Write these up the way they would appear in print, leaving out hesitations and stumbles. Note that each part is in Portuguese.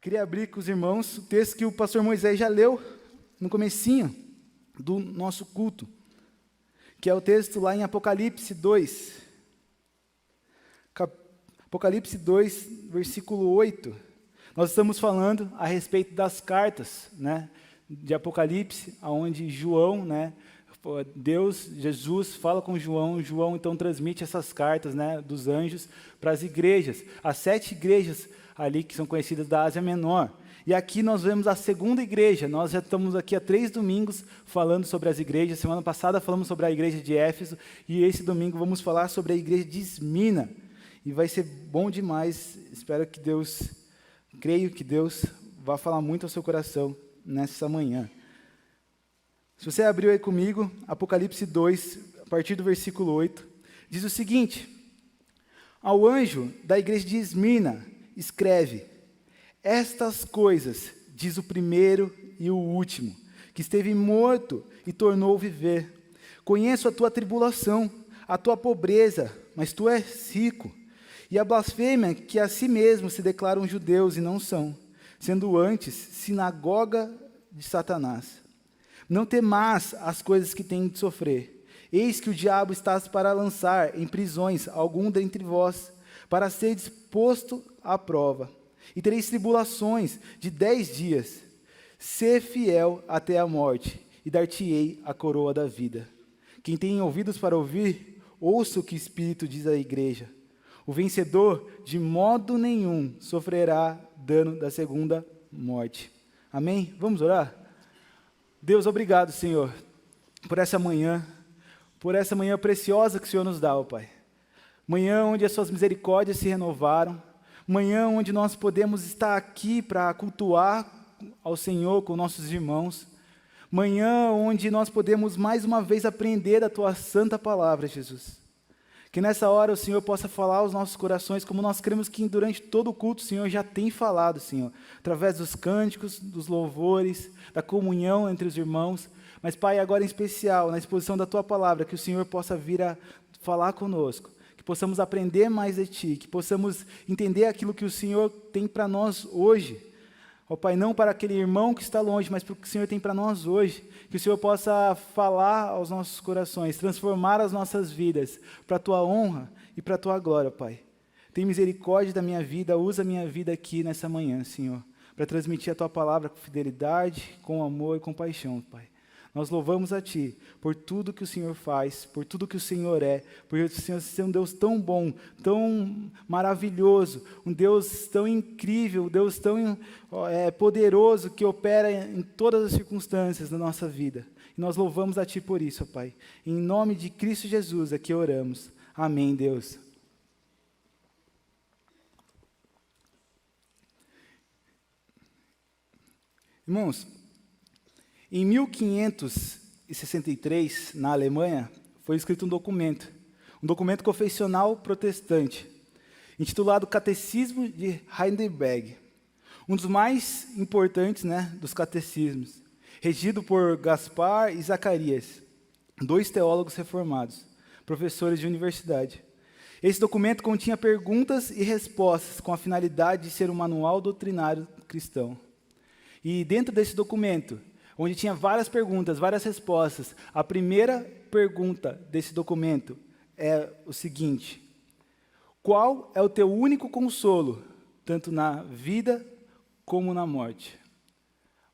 Queria abrir com os irmãos o texto que o pastor Moisés já leu no comecinho do nosso culto, que é o texto lá em Apocalipse 2. Apocalipse 2, versículo 8. Nós estamos falando a respeito das cartas, né, de Apocalipse, onde João, né, Deus, Jesus, fala com João, João então transmite essas cartas, né, dos anjos para as igrejas, as 7 igrejas ali que são conhecidas da Ásia Menor. E aqui nós vemos a segunda igreja. Nós já estamos aqui há 3 domingos falando sobre as igrejas. Semana passada falamos sobre a igreja de Éfeso e esse domingo vamos falar sobre a igreja de Esmina. E vai ser bom demais. Creio que Deus vai falar muito ao seu coração nessa manhã. Se você abriu aí comigo, Apocalipse 2, a partir do versículo 8, diz o seguinte: ao anjo da igreja de Esmina, escreve: estas coisas diz o primeiro e o último, que esteve morto e tornou viver. Conheço a tua tribulação, a tua pobreza, mas tu és rico, e a blasfêmia que a si mesmos se declaram judeus e não são, sendo antes sinagoga de Satanás. Não temais as coisas que têm de sofrer. Eis que o diabo está para lançar em prisões algum dentre vós, para seres posto à prova. E tereis tribulações de 10 dias. Sê fiel até a morte, e dar-te-ei a coroa da vida. Quem tem ouvidos para ouvir, ouça o que o Espírito diz à igreja. O vencedor, de modo nenhum, sofrerá dano da segunda morte. Amém? Vamos orar? Deus, obrigado, Senhor, por essa manhã preciosa que o Senhor nos dá, ó Pai. Manhã onde as suas misericórdias se renovaram, manhã onde nós podemos estar aqui para cultuar ao Senhor com nossos irmãos, manhã onde nós podemos mais uma vez aprender a tua santa palavra, Jesus. Que nessa hora o Senhor possa falar aos nossos corações, como nós cremos que durante todo o culto o Senhor já tem falado, Senhor, através dos cânticos, dos louvores, da comunhão entre os irmãos. Mas, Pai, agora em especial, na exposição da tua palavra, que o Senhor possa vir a falar conosco, que possamos aprender mais de ti, que possamos entender aquilo que o Senhor tem para nós hoje. Ó Pai, não para aquele irmão que está longe, mas para o que o Senhor tem para nós hoje. Que o Senhor possa falar aos nossos corações, transformar as nossas vidas para a tua honra e para a tua glória, Pai. Tem misericórdia da minha vida, usa a minha vida aqui nessa manhã, Senhor, para transmitir a tua palavra com fidelidade, com amor e com paixão, Pai. Nós louvamos a Ti por tudo que o Senhor faz, por tudo que o Senhor é, por o Senhor ser um Deus tão bom, tão maravilhoso, um Deus tão incrível, um Deus tão poderoso, que opera em todas as circunstâncias da nossa vida. E nós louvamos a Ti por isso, ó Pai. Em nome de Cristo Jesus, aqui oramos. Amém, Deus. Irmãos, em 1563, na Alemanha, foi escrito um documento confessional protestante, intitulado Catecismo de Heidelberg, um dos mais importantes, né, dos catecismos, regido por Gaspar e Zacarias, 2 teólogos reformados, professores de universidade. Esse documento continha perguntas e respostas com a finalidade de ser um manual doutrinário cristão. E dentro desse documento, onde tinha várias perguntas, várias respostas, a primeira pergunta desse documento é o seguinte: qual é o teu único consolo, tanto na vida como na morte?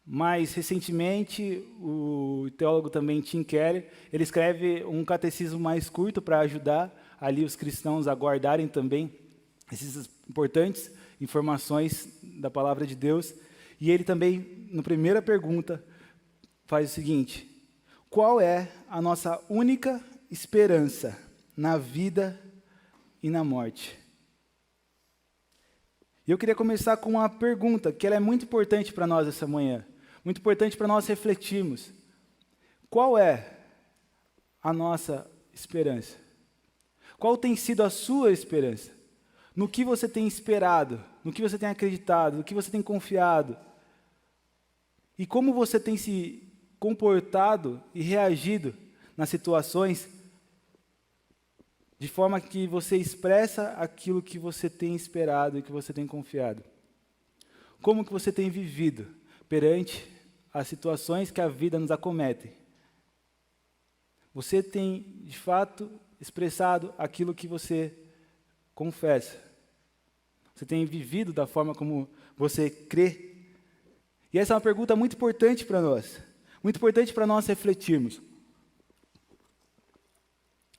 Mais recentemente, o teólogo também Tim Keller, ele escreve um catecismo mais curto para ajudar ali os cristãos a guardarem também essas importantes informações da palavra de Deus. E ele também, na primeira pergunta, faz o seguinte: qual é a nossa única esperança na vida e na morte? E eu queria começar com uma pergunta, que ela é muito importante para nós essa manhã, muito importante para nós refletirmos. Qual é a nossa esperança? Qual tem sido a sua esperança? No que você tem esperado? No que você tem acreditado? No que você tem confiado? E como você tem se comportado e reagido nas situações de forma que você expressa aquilo que você tem esperado e que você tem confiado? como que você tem vivido perante as situações que a vida nos acomete? Você tem, de fato, expressado aquilo que você confessa? Você tem vivido da forma como você crê? E essa é uma pergunta muito importante para nós. Muito importante para nós refletirmos.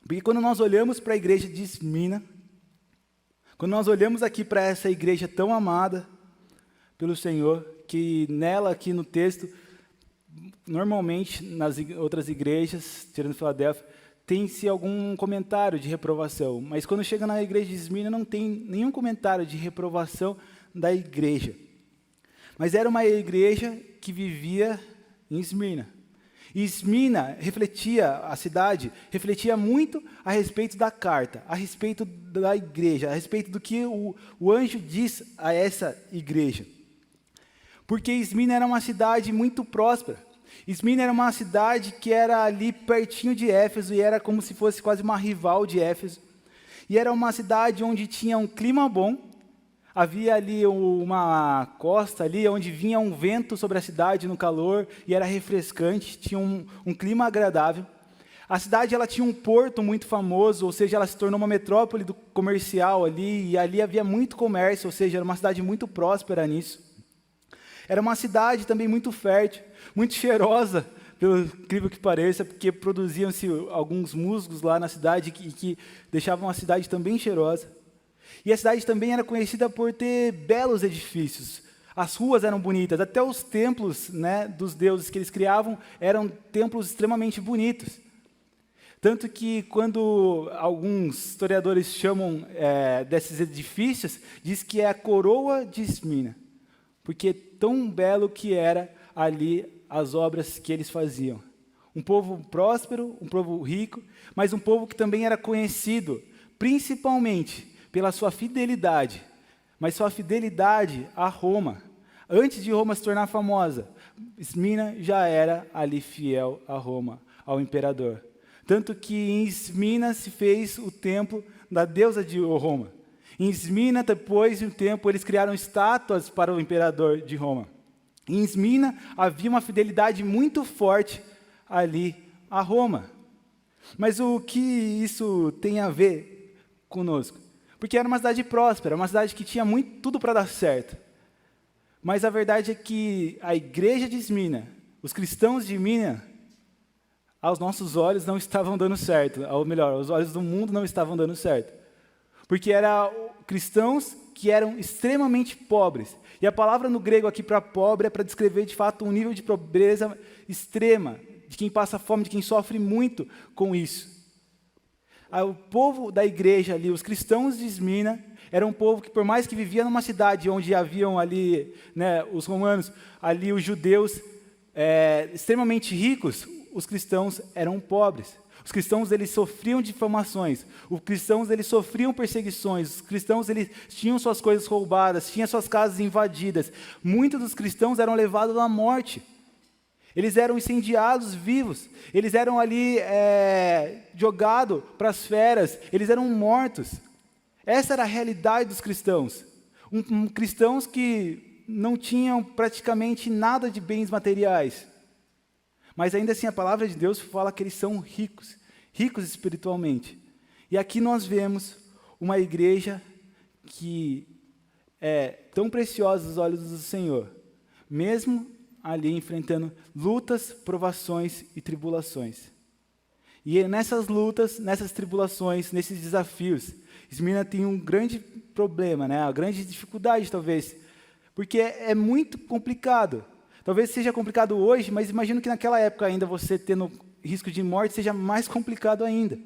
Porque quando nós olhamos para a igreja de Esmina, quando nós olhamos aqui para essa igreja tão amada pelo Senhor, que nela, aqui no texto, normalmente nas outras igrejas, tirando Filadélfia, tem-se algum comentário de reprovação. Mas quando chega na igreja de Esmina, não tem nenhum comentário de reprovação da igreja. Mas era uma igreja que vivia em Esmina. E Esmina refletia, a cidade, refletia muito a respeito da carta, a respeito da igreja, a respeito do que o anjo diz a essa igreja. Porque Esmina era uma cidade muito próspera. Esmina era uma cidade que era ali pertinho de Éfeso e era como se fosse quase uma rival de Éfeso. E era uma cidade onde tinha um clima bom. Havia ali uma costa ali onde vinha um vento sobre a cidade no calor e era refrescante, tinha um clima agradável. A cidade ela tinha um porto muito famoso, ou seja, ela se tornou uma metrópole comercial ali, e ali havia muito comércio, ou seja, era uma cidade muito próspera nisso. Era uma cidade também muito fértil, muito cheirosa, pelo incrível que pareça, porque produziam-se alguns musgos lá na cidade que deixavam a cidade também cheirosa. E a cidade também era conhecida por ter belos edifícios. As ruas eram bonitas, até os templos, né, dos deuses que eles criavam eram templos extremamente bonitos. Tanto que quando alguns historiadores chamam desses edifícios, diz que é a coroa de Esmina, porque tão belo que era ali as obras que eles faziam. Um povo próspero, um povo rico, mas um povo que também era conhecido, principalmente pela sua fidelidade, mas sua fidelidade a Roma. Antes de Roma se tornar famosa, Esmina já era ali fiel a Roma, ao imperador. Tanto que em Esmina se fez o templo da deusa de Roma. Em Esmina, depois de um tempo, eles criaram estátuas para o imperador de Roma. Em Esmina havia uma fidelidade muito forte ali a Roma. Mas o que isso tem a ver conosco? Porque era uma cidade próspera, uma cidade que tinha tudo para dar certo. Mas a verdade é que a igreja de Esmina, os cristãos de Esmina, aos nossos olhos não estavam dando certo. Ou melhor, aos olhos do mundo não estavam dando certo. Porque eram cristãos que eram extremamente pobres. E a palavra no grego aqui para pobre é para descrever de fato um nível de pobreza extrema, de quem passa fome, de quem sofre muito com isso. O povo da igreja ali, os cristãos de Esmina, era um povo que, por mais que vivia numa cidade onde haviam ali, né, os romanos, ali os judeus extremamente ricos, os cristãos eram pobres. Os cristãos eles sofriam difamações, os cristãos eles sofriam perseguições, os cristãos eles tinham suas coisas roubadas, tinham suas casas invadidas. Muitos dos cristãos eram levados à morte. Eles eram incendiados vivos, eles eram ali jogados para as feras, eles eram mortos. Essa era a realidade dos cristãos. Cristãos que não tinham praticamente nada de bens materiais. Mas ainda assim a palavra de Deus fala que eles são ricos, ricos espiritualmente. E aqui nós vemos uma igreja que é tão preciosa aos olhos do Senhor, mesmo ali enfrentando lutas, provações e tribulações. E nessas lutas, nessas tribulações, nesses desafios, Esmina tem um grande problema, né? Uma grande dificuldade talvez, porque é muito complicado. Talvez seja complicado hoje, mas imagino que naquela época ainda você tendo risco de morte seja mais complicado ainda.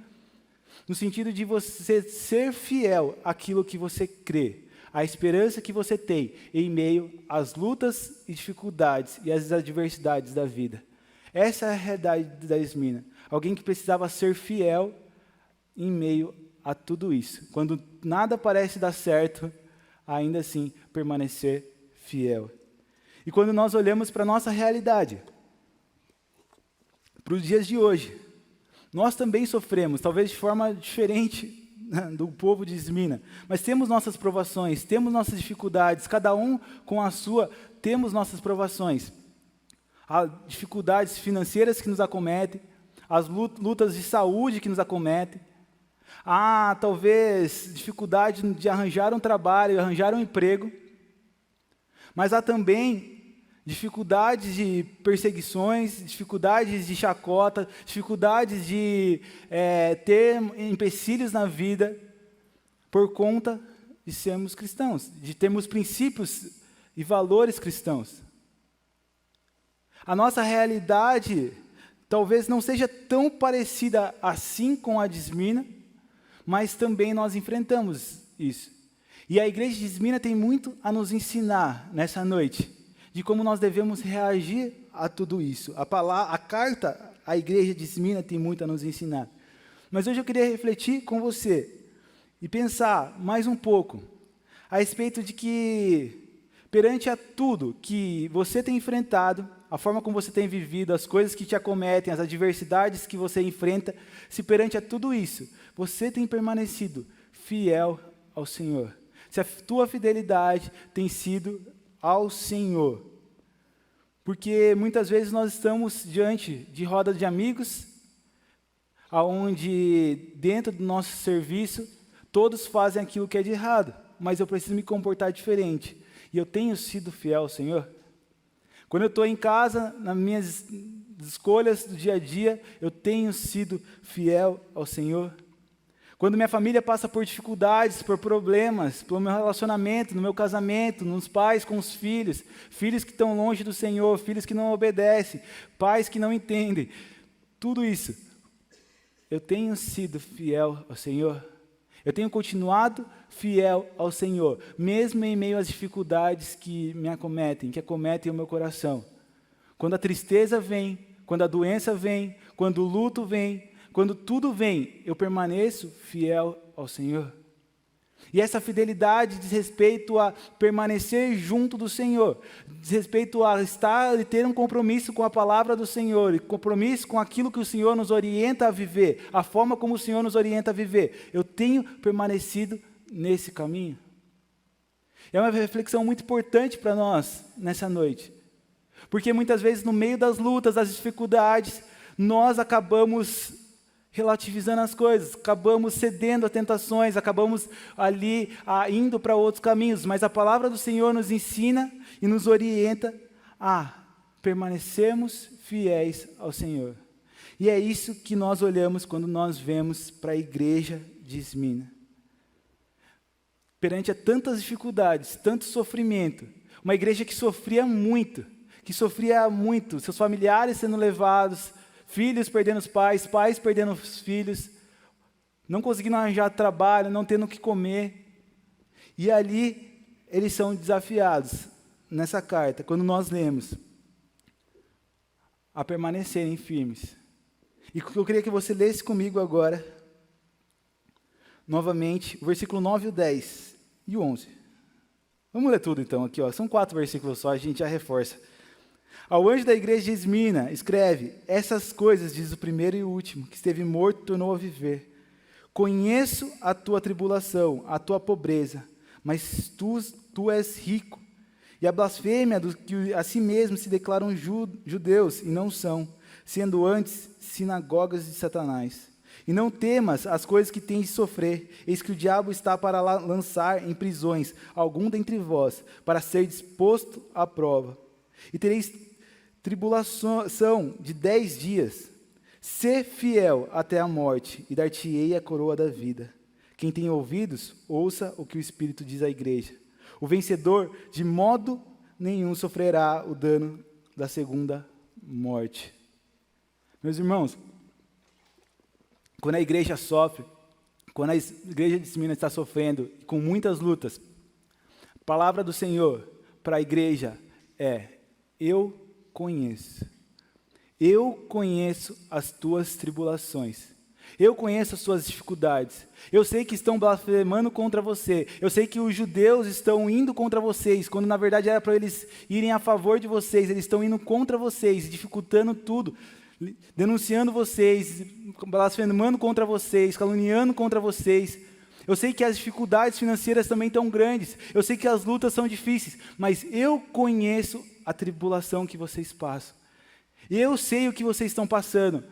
No sentido de você ser fiel àquilo que você crê, à esperança que você tem em meio às lutas e dificuldades e às adversidades da vida. Essa é a realidade da Esmina. Alguém que precisava ser fiel em meio a tudo isso. Quando nada parece dar certo, ainda assim permanecer fiel. E quando nós olhamos para a nossa realidade, para os dias de hoje, nós também sofremos, talvez de forma diferente do povo de Esmina, mas temos nossas provações, temos nossas dificuldades, cada um com a sua, temos nossas provações. Há dificuldades financeiras que nos acometem, as lutas de saúde que nos acometem, há talvez dificuldade de arranjar um trabalho, arranjar um emprego, mas há também dificuldades de perseguições, dificuldades de chacota, dificuldades de ter empecilhos na vida por conta de sermos cristãos, de termos princípios e valores cristãos. A nossa realidade talvez não seja tão parecida assim com a de Esmina, mas também nós enfrentamos isso. E a igreja de Esmina tem muito a nos ensinar nessa noite, de como nós devemos reagir a tudo isso. A carta à igreja de Esmina tem muito a nos ensinar. Mas hoje eu queria refletir com você e pensar mais um pouco a respeito de que, perante a tudo que você tem enfrentado, a forma como você tem vivido, as coisas que te acometem, as adversidades que você enfrenta, se perante a tudo isso, você tem permanecido fiel ao Senhor. Se a tua fidelidade tem sido ao Senhor. Porque muitas vezes nós estamos diante de roda de amigos, onde dentro do nosso serviço, todos fazem aquilo que é de errado, mas eu preciso me comportar diferente. E eu tenho sido fiel ao Senhor. Quando eu estou em casa, nas minhas escolhas do dia a dia, eu tenho sido fiel ao Senhor. Quando minha família passa por dificuldades, por problemas, pelo meu relacionamento, no meu casamento, nos pais com os filhos, filhos que estão longe do Senhor, filhos que não obedecem, pais que não entendem, tudo isso, eu tenho sido fiel ao Senhor. Eu tenho continuado fiel ao Senhor, mesmo em meio às dificuldades que me acometem, que acometem o meu coração. Quando a tristeza vem, quando a doença vem, quando o luto vem, quando tudo vem, eu permaneço fiel ao Senhor. E essa fidelidade diz respeito a permanecer junto do Senhor, diz respeito a estar e ter um compromisso com a palavra do Senhor, e compromisso com aquilo que o Senhor nos orienta a viver, a forma como o Senhor nos orienta a viver. Eu tenho permanecido nesse caminho. É uma reflexão muito importante para nós nessa noite, porque muitas vezes no meio das lutas, das dificuldades, nós acabamos relativizando as coisas, acabamos cedendo a tentações, acabamos ali indo para outros caminhos, mas a palavra do Senhor nos ensina e nos orienta a permanecermos fiéis ao Senhor. E é isso que nós olhamos quando nós vemos para a igreja de Esmina. Perante a tantas dificuldades, tanto sofrimento, uma igreja que sofria muito, seus familiares sendo levados, filhos perdendo os pais, pais perdendo os filhos, não conseguindo arranjar trabalho, não tendo o que comer. E ali eles são desafiados, nessa carta, quando nós lemos, a permanecerem firmes. E eu queria que você lesse comigo agora, novamente, o versículo 9, o 10 e o 11. Vamos ler tudo então aqui, ó. São 4 versículos só, a gente já reforça. Ao anjo da igreja de Esmina, escreve: essas coisas, diz o primeiro e o último, que esteve morto, tornou a viver. Conheço a tua tribulação, a tua pobreza, mas tu és rico. E a blasfêmia dos que a si mesmos se declaram judeus e não são, sendo antes sinagogas de Satanás. E não temas as coisas que tens de sofrer, eis que o diabo está para lançar em prisões algum dentre vós, para ser disposto à prova. E tereis tribulação de 10 dias. Sê fiel até a morte, e dar-te-ei a coroa da vida. Quem tem ouvidos, ouça o que o Espírito diz à igreja. O vencedor, de modo nenhum, sofrerá o dano da segunda morte. Meus irmãos, quando a igreja sofre, quando a igreja de Esmina está sofrendo, com muitas lutas, a palavra do Senhor para a igreja é: eu conheço as tuas tribulações, eu conheço as suas dificuldades, eu sei que estão blasfemando contra você, eu sei que os judeus estão indo contra vocês, quando na verdade era para eles irem a favor de vocês, eles estão indo contra vocês, dificultando tudo, denunciando vocês, blasfemando contra vocês, caluniando contra vocês. Eu sei que as dificuldades financeiras também estão grandes, eu sei que as lutas são difíceis, mas eu conheço a tribulação que vocês passam. Eu sei o que vocês estão passando.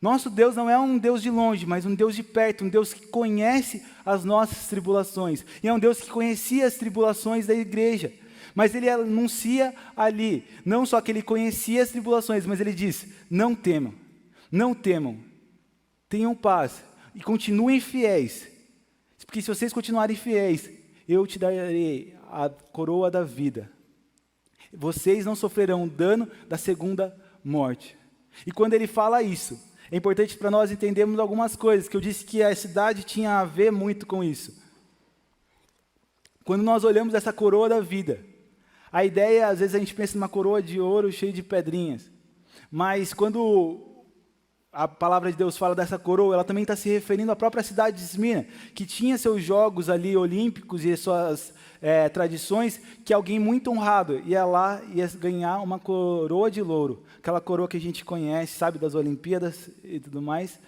Nosso Deus não é um Deus de longe, mas um Deus de perto, um Deus que conhece as nossas tribulações. E é um Deus que conhecia as tribulações da igreja. Mas ele anuncia ali, não só que ele conhecia as tribulações, mas ele diz, não temam, não temam, tenham paz e continuem fiéis. Porque se vocês continuarem fiéis, eu te darei a coroa da vida. Vocês não sofrerão dano da segunda morte. E quando ele fala isso, é importante para nós entendermos algumas coisas, que eu disse que a cidade tinha a ver muito com isso. Quando nós olhamos essa coroa da vida, a ideia, às vezes a gente pensa numa coroa de ouro cheia de pedrinhas, mas quando a palavra de Deus fala dessa coroa, ela também está se referindo à própria cidade de Esmirna, que tinha seus jogos ali olímpicos e suas tradições, que alguém muito honrado ia lá e ia ganhar uma coroa de louro, aquela coroa que a gente conhece, sabe, das Olimpíadas e tudo mais.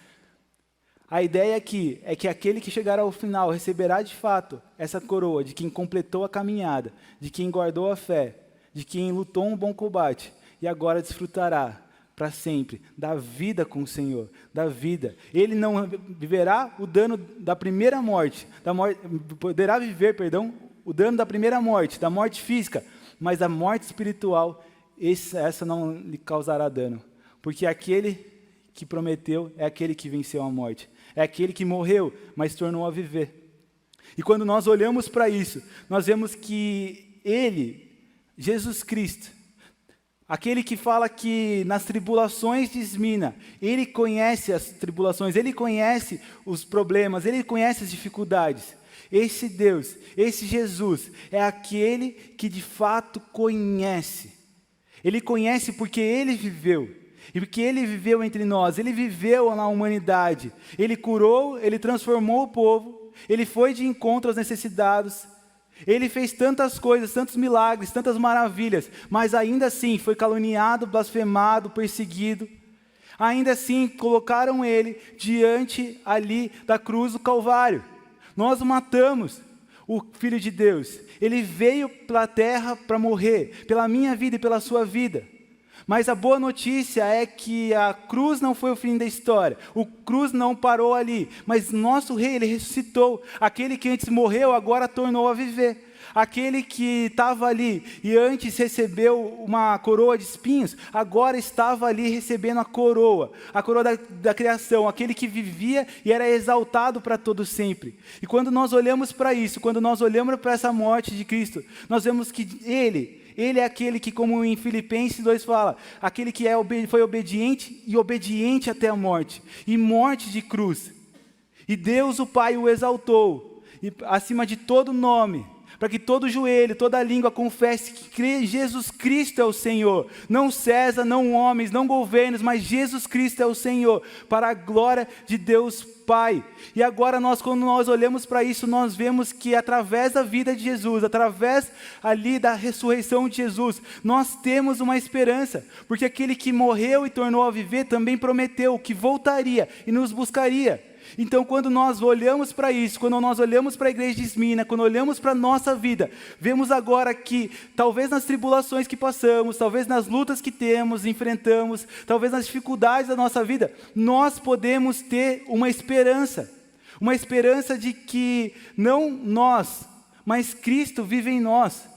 A ideia aqui é que aquele que chegar ao final receberá de fato essa coroa de quem completou a caminhada, de quem guardou a fé, de quem lutou um bom combate e agora desfrutará para sempre da vida com o Senhor, da vida. Ele não viverá o dano da primeira morte, poderá viver, o dano da primeira morte, da morte física, mas da morte espiritual, essa não lhe causará dano, porque aquele que prometeu é aquele que venceu a morte. É aquele que morreu, mas tornou a viver. E quando nós olhamos para isso, nós vemos que Ele, Jesus Cristo, aquele que fala que nas tribulações de Esmirna, Ele conhece as tribulações, Ele conhece os problemas, Ele conhece as dificuldades. Esse Deus, esse Jesus, é aquele que de fato conhece. Ele conhece porque Ele viveu. E porque Ele viveu entre nós, Ele viveu na humanidade, Ele curou, Ele transformou o povo, Ele foi de encontro aos necessitados, Ele fez tantas coisas, tantos milagres, tantas maravilhas, mas ainda assim foi caluniado, blasfemado, perseguido. Ainda assim colocaram Ele diante ali da cruz do Calvário. Nós o matamos, o Filho de Deus. Ele veio para a terra para morrer, pela minha vida e pela sua vida. Mas a boa notícia é que a cruz não foi o fim da história, o cruz não parou ali, mas nosso rei, ele ressuscitou, aquele que antes morreu agora tornou a viver, aquele que estava ali e antes recebeu uma coroa de espinhos, agora estava ali recebendo a coroa da criação, aquele que vivia e era exaltado para todo sempre. E quando nós olhamos para isso, quando nós olhamos para essa morte de Cristo, nós vemos que Ele é aquele que, como em Filipenses 2 fala, aquele que foi obediente e obediente até a morte, e morte de cruz. E Deus o Pai o exaltou, e acima de todo nome, para que todo joelho, toda língua confesse que Jesus Cristo é o Senhor. Não César, não homens, não governos, mas Jesus Cristo é o Senhor, para a glória de Deus Pai. E agora quando nós olhamos para isso, nós vemos que através da vida de Jesus, através ali da ressurreição de Jesus, nós temos uma esperança, porque aquele que morreu e tornou a viver também prometeu que voltaria e nos buscaria. Então, quando nós olhamos para isso, quando nós olhamos para a igreja de Esmirna, quando olhamos para a nossa vida, vemos agora que, talvez nas tribulações que passamos, talvez nas lutas que temos, enfrentamos, talvez nas dificuldades da nossa vida, nós podemos ter uma esperança de que não nós, mas Cristo vive em nós.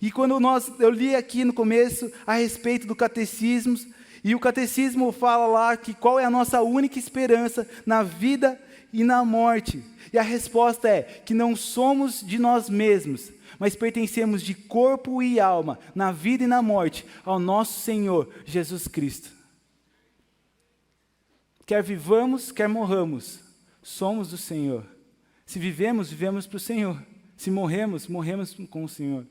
E quando eu li aqui no começo a respeito do catecismo, e o catecismo fala lá que qual é a nossa única esperança na vida e na morte. E a resposta é que não somos de nós mesmos, mas pertencemos de corpo e alma, na vida e na morte, ao nosso Senhor Jesus Cristo. Quer vivamos, quer morramos, somos do Senhor. Se vivemos, vivemos para o Senhor. Se morremos, morremos com o Senhor.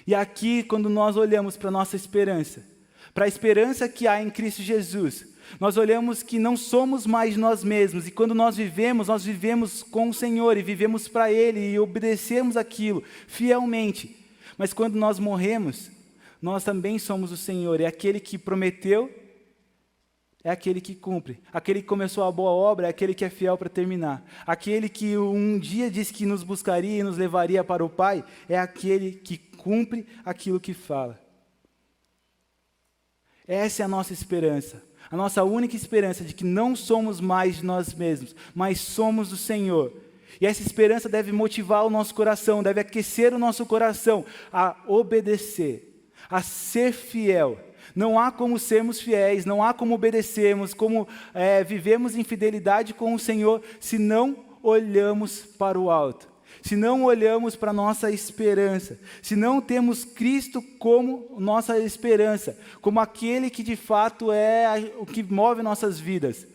E aqui, quando nós olhamos para a nossa esperança, para a esperança que há em Cristo Jesus, nós olhamos que não somos mais nós mesmos, e quando nós vivemos com o Senhor, e vivemos para Ele, e obedecemos aquilo fielmente. Mas quando nós morremos, nós também somos o Senhor, e aquele que prometeu é aquele que cumpre. Aquele que começou a boa obra é aquele que é fiel para terminar. Aquele que um dia disse que nos buscaria e nos levaria para o Pai é aquele que cumpre aquilo que fala. Essa é a nossa esperança. A nossa única esperança de que não somos mais de nós mesmos, mas somos do Senhor. E essa esperança deve motivar o nosso coração, deve aquecer o nosso coração a obedecer, a ser fiel. Não há como sermos fiéis, não há como obedecermos, como vivemos em fidelidade com o Senhor, se não olhamos para o alto, se não olhamos para a nossa esperança, se não temos Cristo como nossa esperança, como aquele que de fato é o que move nossas vidas.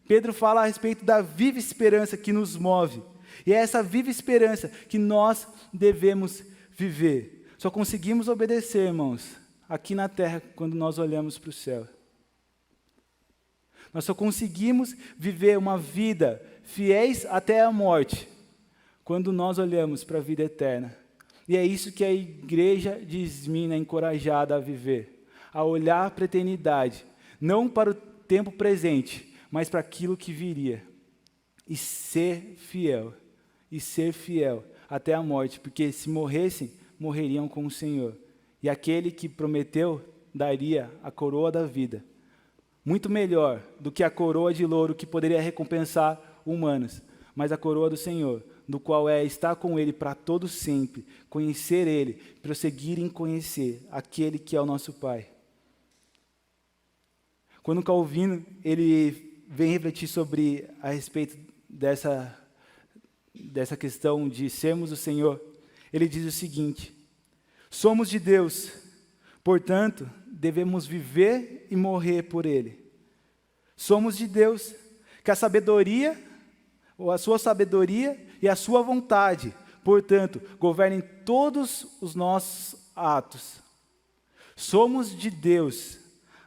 Pedro fala a respeito da viva esperança que nos move, e é essa viva esperança que nós devemos viver. Só conseguimos obedecer, irmãos, aqui na terra, quando nós olhamos para o céu. Nós só conseguimos viver uma vida fiéis até a morte, quando nós olhamos para a vida eterna. E é isso que a igreja de Esmina é encorajada a viver, a olhar para a eternidade, não para o tempo presente, mas para aquilo que viria, e ser fiel até a morte, porque se morressem, morreriam com o Senhor. E aquele que prometeu daria a coroa da vida, muito melhor do que a coroa de louro que poderia recompensar humanos, mas a coroa do Senhor, do qual é estar com Ele para todo sempre, conhecer Ele, prosseguir em conhecer aquele que é o nosso Pai. Quando Calvino ele vem refletir sobre a respeito dessa questão de sermos o Senhor, ele diz o seguinte: somos de Deus, portanto, devemos viver e morrer por Ele. Somos de Deus, que a sabedoria, ou a sua sabedoria e a sua vontade, portanto, governem todos os nossos atos. Somos de Deus,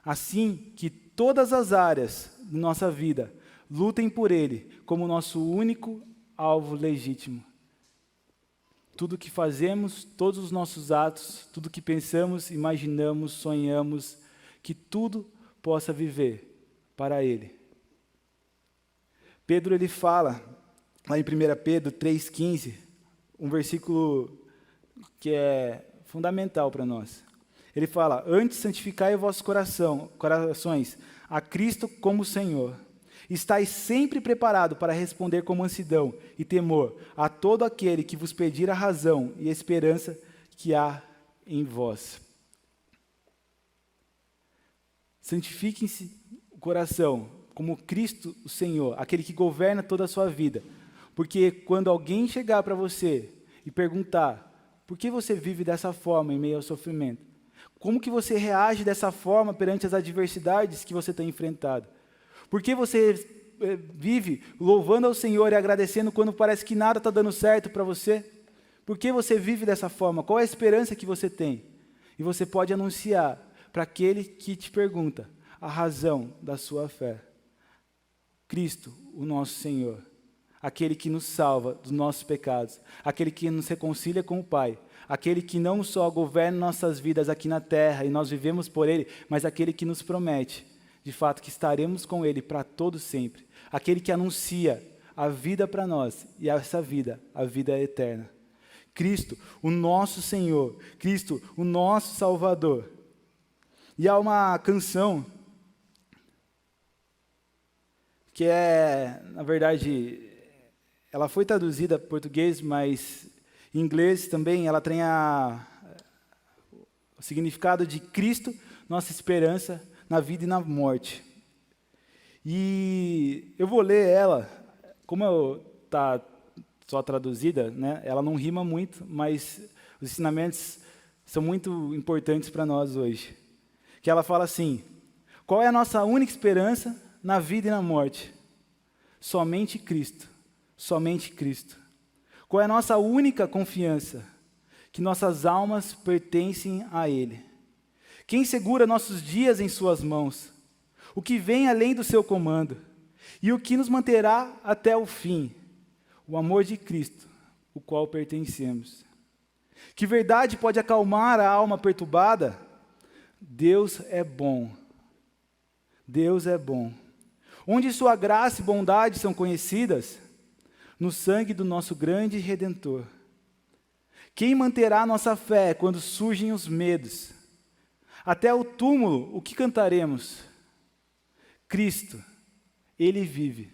assim que todas as áreas de nossa vida lutem por Ele como nosso único alvo legítimo. Tudo que fazemos, todos os nossos atos, tudo que pensamos, imaginamos, sonhamos, que tudo possa viver para Ele. Pedro ele fala, lá em 1 Pedro 3,15, um versículo que é fundamental para nós. Ele fala: antes santificai o vosso corações a Cristo como Senhor. Estais sempre preparado para responder com mansidão e temor a todo aquele que vos pedir a razão e a esperança que há em vós. Santifiquem-se o coração como Cristo, o Senhor, aquele que governa toda a sua vida. Porque quando alguém chegar para você e perguntar por que você vive dessa forma em meio ao sofrimento, como que você reage dessa forma perante as adversidades que você tem enfrentado, por que você vive louvando ao Senhor e agradecendo quando parece que nada está dando certo para você? Por que você vive dessa forma? Qual é a esperança que você tem? E você pode anunciar para aquele que te pergunta a razão da sua fé. Cristo, o nosso Senhor, aquele que nos salva dos nossos pecados, aquele que nos reconcilia com o Pai, aquele que não só governa nossas vidas aqui na terra e nós vivemos por Ele, mas aquele que nos promete, de fato, que estaremos com Ele para todo sempre, aquele que anuncia a vida para nós e essa vida, a vida eterna. Cristo, o nosso Senhor, Cristo, o nosso Salvador. E há uma canção que na verdade, ela foi traduzida para português, mas em inglês também ela tem o significado de Cristo, nossa esperança na vida e na morte. E eu vou ler ela, como está só traduzida, né, ela não rima muito, mas os ensinamentos são muito importantes para nós hoje. Que ela fala assim: qual é a nossa única esperança na vida e na morte? Somente Cristo, somente Cristo. Qual é a nossa única confiança? Que nossas almas pertencem a Ele. Quem segura nossos dias em suas mãos? O que vem além do seu comando? E o que nos manterá até o fim? O amor de Cristo, o qual pertencemos. Que verdade pode acalmar a alma perturbada? Deus é bom. Deus é bom. Onde sua graça e bondade são conhecidas? No sangue do nosso grande Redentor. Quem manterá nossa fé quando surgem os medos? Até o túmulo, o que cantaremos? Cristo, Ele vive.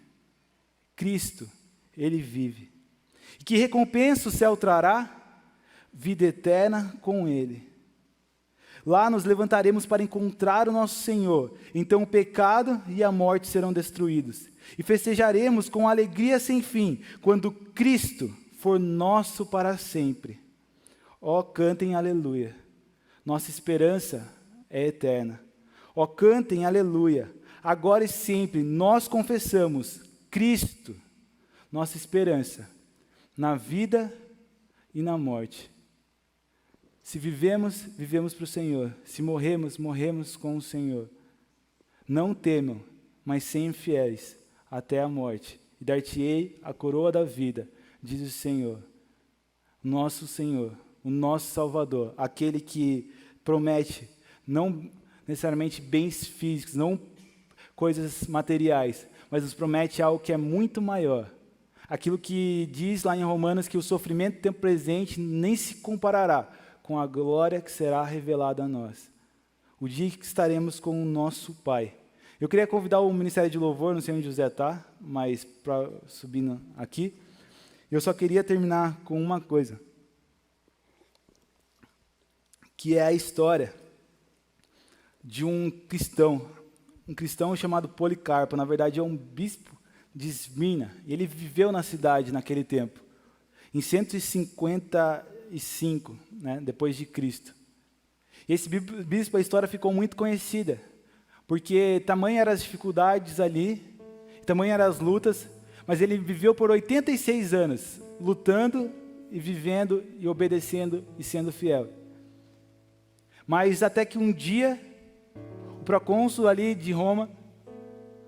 Cristo, Ele vive. E que recompensa o céu trará? Vida eterna com Ele. Lá nos levantaremos para encontrar o nosso Senhor. Então o pecado e a morte serão destruídos. E festejaremos com alegria sem fim, quando Cristo for nosso para sempre. Ó, cantem aleluia. Nossa esperança é eterna. Ó, cantem aleluia. Agora e sempre nós confessamos Cristo, nossa esperança, na vida e na morte. Se vivemos, vivemos para o Senhor. Se morremos, morremos com o Senhor. Não temam, mas sejam fiéis até a morte. E dar-te-ei a coroa da vida, diz o Senhor, nosso Senhor, o nosso Salvador, aquele que promete não necessariamente bens físicos, não coisas materiais, mas nos promete algo que é muito maior. Aquilo que diz lá em Romanos que o sofrimento do tempo presente nem se comparará com a glória que será revelada a nós. O dia que estaremos com o nosso Pai. Eu queria convidar o Ministério de Louvor, não sei onde o José está, mas subindo aqui. Eu só queria terminar com uma coisa, que é a história de um cristão chamado Policarpo. Na verdade, é um bispo de Esmirna. Ele viveu na cidade naquele tempo, em 155, depois de Cristo. E esse bispo, a história ficou muito conhecida, porque tamanho eram as dificuldades ali, tamanho eram as lutas, mas ele viveu por 86 anos, lutando e vivendo e obedecendo e sendo fiel. Mas até que um dia, o procônsul ali de Roma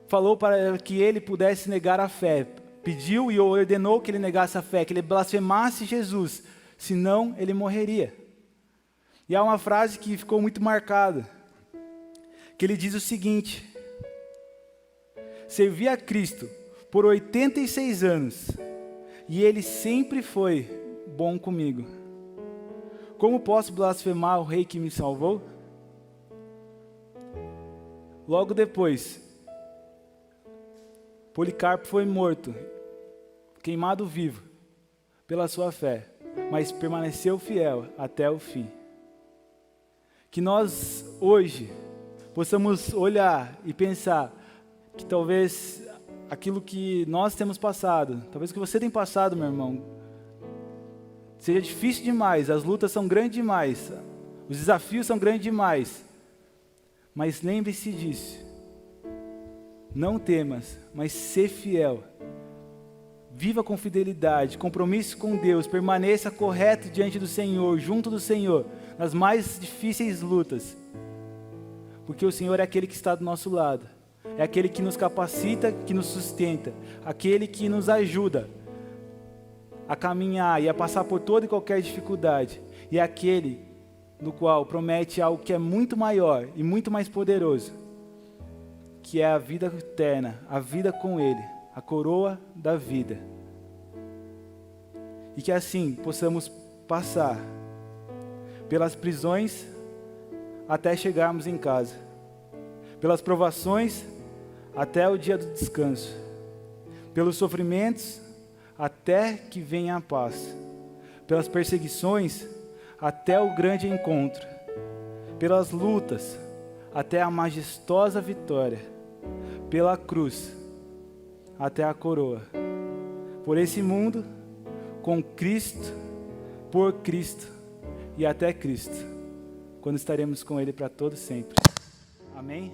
falou para que ele pudesse negar a fé. Pediu e ordenou que ele negasse a fé, que ele blasfemasse Jesus, senão ele morreria. E há uma frase que ficou muito marcada, que ele diz o seguinte: servi a Cristo por 86 anos, e Ele sempre foi bom comigo. Como posso blasfemar o Rei que me salvou? Logo depois, Policarpo foi morto, queimado vivo, pela sua fé, mas permaneceu fiel até o fim. Que nós, hoje, possamos olhar e pensar que talvez aquilo que nós temos passado, talvez o que você tem passado, meu irmão, seja difícil demais, as lutas são grandes demais, os desafios são grandes demais, mas lembre-se disso, não temas, mas ser fiel, viva com fidelidade, compromisso com Deus, permaneça correto diante do Senhor, junto do Senhor, nas mais difíceis lutas, porque o Senhor é aquele que está do nosso lado, é aquele que nos capacita, que nos sustenta, aquele que nos ajuda a caminhar e a passar por toda e qualquer dificuldade, e é aquele no qual promete algo que é muito maior e muito mais poderoso, que é a vida eterna, a vida com Ele, a coroa da vida. E que assim possamos passar pelas prisões até chegarmos em casa, pelas provações até o dia do descanso, pelos sofrimentos até que venha a paz, pelas perseguições até o grande encontro, pelas lutas até a majestosa vitória, pela cruz até a coroa, por esse mundo, com Cristo, por Cristo e até Cristo, quando estaremos com Ele para todo sempre. Amém?